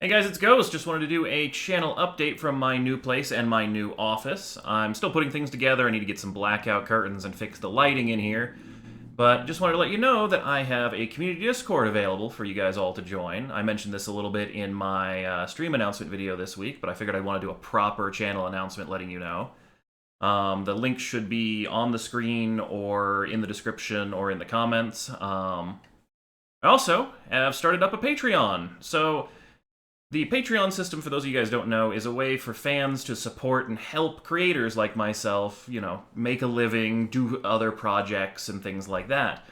Hey guys, it's Ghost. Just wanted to do a channel update from my new place and my new office. I'm still putting things together. I need to get some blackout curtains and fix the lighting in here. But just wanted to let you know that I have a community Discord available for you guys all to join. I mentioned this a little bit in my stream announcement video this week, but I figured I'd want to do a proper channel announcement letting you know. The link should be on the screen or in the description or in the comments. I also have started up a Patreon. So the Patreon system, for those of you guys who don't know, is a way for fans to support and help creators like myself, make a living, do other projects and things like that.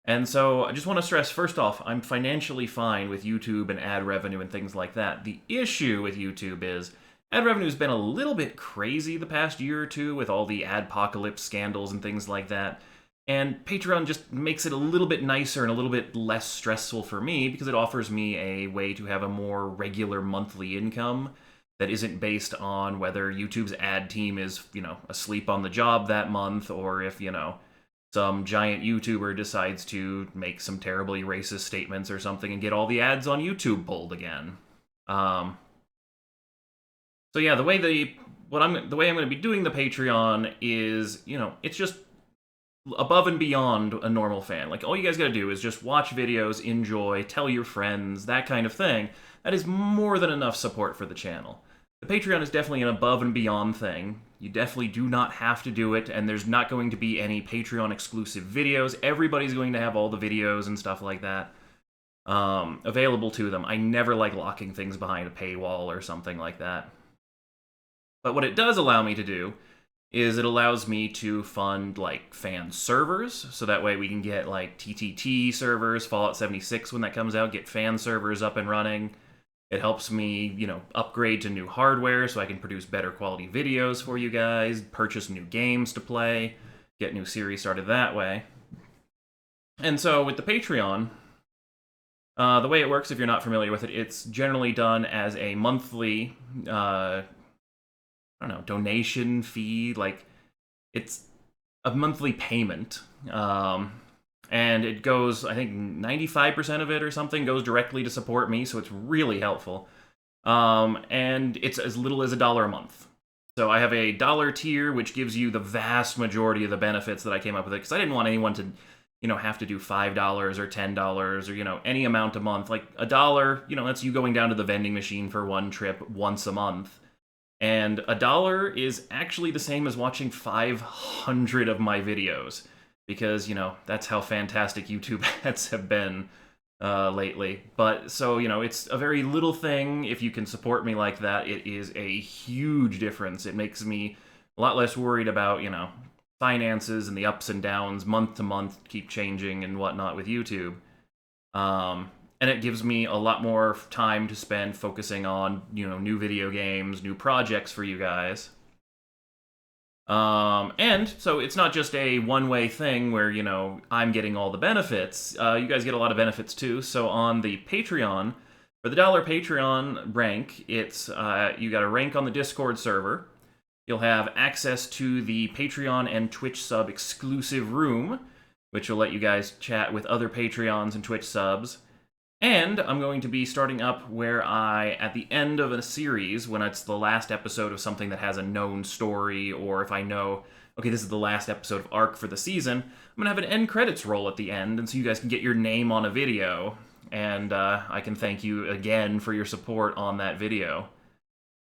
And so I just want to stress, first off, I'm financially fine with YouTube and ad revenue and things like that. The issue with YouTube is ad revenue has been a little bit crazy the past year or two with all the adpocalypse scandals and things like that. And Patreon just makes it a little bit nicer and a little bit less stressful for me because it offers me a way to have a more regular monthly income that isn't based on whether YouTube's ad team is, asleep on the job that month or if, some giant YouTuber decides to make some terribly racist statements or something and get all the ads on YouTube pulled again. So yeah, the way I'm going to be doing the Patreon is, it's just above and beyond a normal fan. Like, all you guys gotta do is just watch videos, enjoy, tell your friends, that kind of thing. That is more than enough support for the channel. The Patreon is definitely an above and beyond thing. You definitely do not have to do it, and there's not going to be any Patreon exclusive videos. Everybody's going to have all the videos and stuff like that available to them. I never like locking things behind a paywall or something like that. But what it does allow me to do is it allows me to fund, fan servers, so that way we can get, TTT servers, Fallout 76 when that comes out, get fan servers up and running. It helps me, upgrade to new hardware so I can produce better quality videos for you guys, purchase new games to play, get new series started that way. And so with the Patreon, the way it works, if you're not familiar with it, it's generally done as a monthly donation fee, it's a monthly payment. And it goes, I think 95% of it or something goes directly to support me, so it's really helpful. And it's as little as $1 a month. So I have a $1 tier, which gives you the vast majority of the benefits that I came up with it, because I didn't want anyone to, have to do $5 or $10 or, any amount a month. Like $1, that's you going down to the vending machine for one trip once a month. And $1 is actually the same as watching 500 of my videos, because, that's how fantastic YouTube ads have been lately. But, so, it's a very little thing. If you can support me like that, it is a huge difference. It makes me a lot less worried about, finances and the ups and downs month to month keep changing and whatnot with YouTube. And it gives me a lot more time to spend focusing on, new video games, new projects for you guys. And so it's not just a one-way thing where, I'm getting all the benefits. You guys get a lot of benefits too. So on the Patreon, for the $1 Patreon rank, it's you got a rank on the Discord server. You'll have access to the Patreon and Twitch sub exclusive room, which will let you guys chat with other Patreons and Twitch subs. And I'm going to be starting up where at the end of a series, when it's the last episode of something that has a known story, or if I know, okay, this is the last episode of ARC for the season, I'm going to have an end credits roll at the end, and so you guys can get your name on a video, and I can thank you again for your support on that video.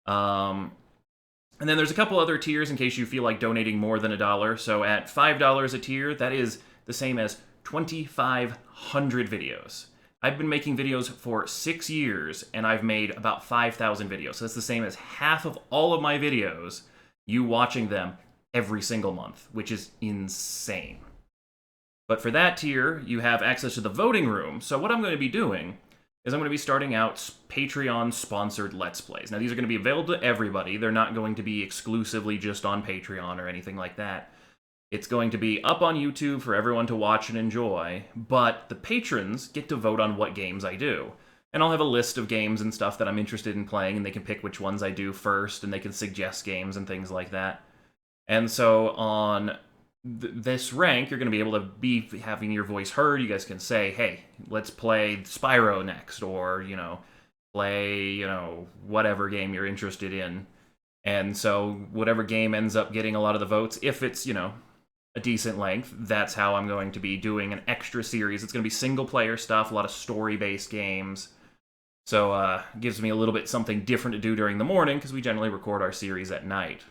And then there's a couple other tiers in case you feel like donating more than $1. So at $5 a tier, that is the same as 2,500 videos. I've been making videos for 6 years, and I've made about 5,000 videos. So that's the same as half of all of my videos, you watching them every single month, which is insane. But for that tier, you have access to the voting room. So what I'm going to be doing is I'm going to be starting out Patreon-sponsored Let's Plays. Now, these are going to be available to everybody. They're not going to be exclusively just on Patreon or anything like that. It's going to be up on YouTube for everyone to watch and enjoy, but the patrons get to vote on what games I do. And I'll have a list of games and stuff that I'm interested in playing, and they can pick which ones I do first, and they can suggest games and things like that. And so on this rank, you're going to be able to be having your voice heard. You guys can say, hey, let's play Spyro next, or, play, you know, whatever game you're interested in. And so whatever game ends up getting a lot of the votes, if it's, you know, a decent length, that's how I'm going to be doing an extra series. It's going to be single-player stuff, a lot of story-based games. So it gives me a little bit something different to do during the morning, because we generally record our series at night.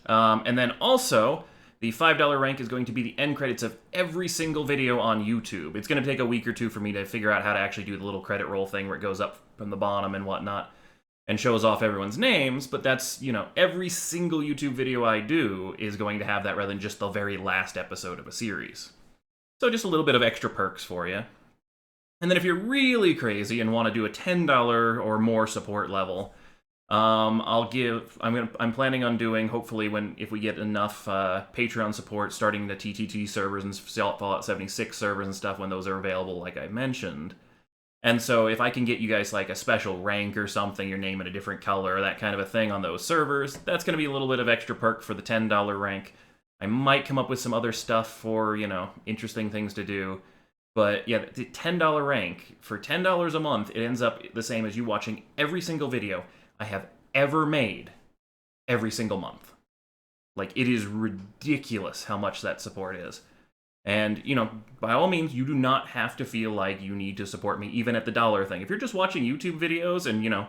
And then also, the $5 rank is going to be the end credits of every single video on YouTube. It's going to take a week or two for me to figure out how to actually do the little credit roll thing where it goes up from the bottom and whatnot and shows off everyone's names, but that's, you know, every single YouTube video I do is going to have that rather than just the very last episode of a series. So just a little bit of extra perks for you. And then if you're really crazy and want to do a $10 or more support level, I'm planning on doing, hopefully if we get enough Patreon support, starting the TTT servers and Fallout 76 servers and stuff when those are available, like I mentioned. And so if I can get you guys like a special rank or something, your name in a different color, that kind of a thing on those servers, that's going to be a little bit of extra perk for the $10 rank. I might come up with some other stuff for, you know, interesting things to do. But yeah, the $10 rank, for $10 a month, it ends up the same as you watching every single video I have ever made every single month. Like, it is ridiculous how much that support is. And, you know, by all means, you do not have to feel like you need to support me, even at the dollar thing. If you're just watching YouTube videos and, you know,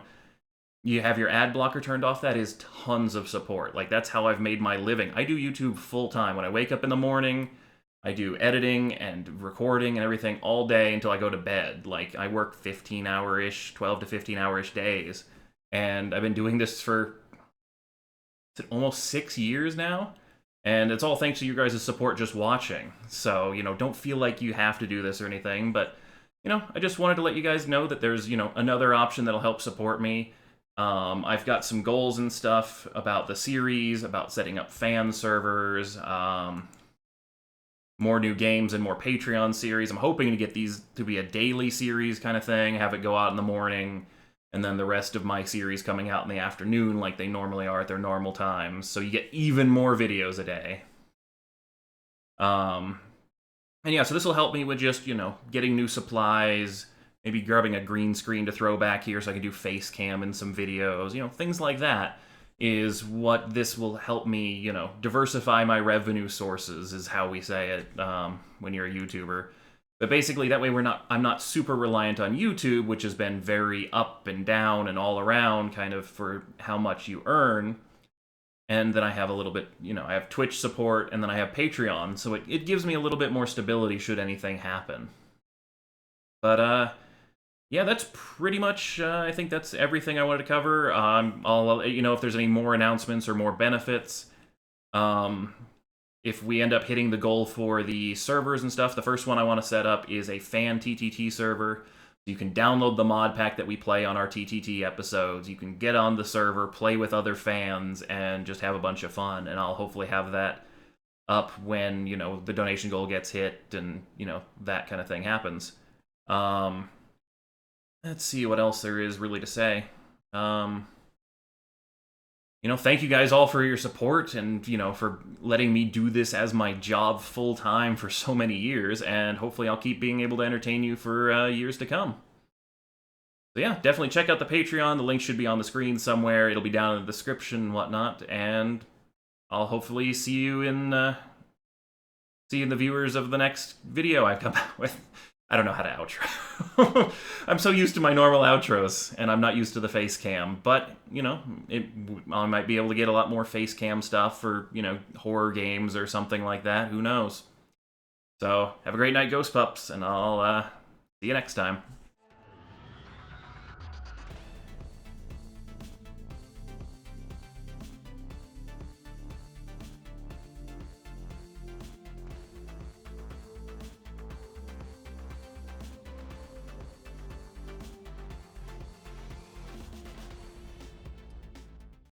you have your ad blocker turned off, that is tons of support. Like, that's how I've made my living. I do YouTube full time. When I wake up in the morning, I do editing and recording and everything all day until I go to bed. Like, I work 15-hour-ish, 12 to 15-hour-ish days. And I've been doing this for almost 6 years now. And it's all thanks to you guys' support just watching. So, you know, don't feel like you have to do this or anything. But, you know, I just wanted to let you guys know that there's, you know, another option that'll help support me. I've got some goals and stuff about the series, about setting up fan servers, more new games and more Patreon series. I'm hoping to get these to be a daily series kind of thing, have it go out in the morning, and then the rest of my series coming out in the afternoon like they normally are at their normal times, so you get even more videos a day. And yeah, so this will help me with just, you know, getting new supplies, maybe grabbing a green screen to throw back here so I can do face cam in some videos, you know, things like that is what this will help me, you know, diversify my revenue sources, is how we say it when you're a YouTuber. But basically, that way I'm not super reliant on YouTube, which has been very up and down and all around kind of for how much you earn. And then I have a little bit, you know, I have Twitch support, and then I have Patreon, so it gives me a little bit more stability should anything happen. But, yeah, that's pretty much, I think that's everything I wanted to cover. I'll let you know if there's any more announcements or more benefits. If we end up hitting the goal for the servers and stuff, the first one I want to set up is a fan TTT server. You can download the mod pack that we play on our TTT episodes. You can get on the server, play with other fans, and just have a bunch of fun. And I'll hopefully have that up when, you know, the donation goal gets hit and, you know, that kind of thing happens. Let's see what else there is really to say. You know, thank you guys all for your support and, you know, for letting me do this as my job full-time for so many years, and hopefully I'll keep being able to entertain you for years to come. So yeah, definitely check out the Patreon. The link should be on the screen somewhere. It'll be down in the description and whatnot, and I'll hopefully see you in the viewers of the next video I come out with. I don't know how to outro. I'm so used to my normal outros, and I'm not used to the face cam. But, you know, I might be able to get a lot more face cam stuff for, you know, horror games or something like that. Who knows? So, have a great night, Ghost Pups, and I'll see you next time.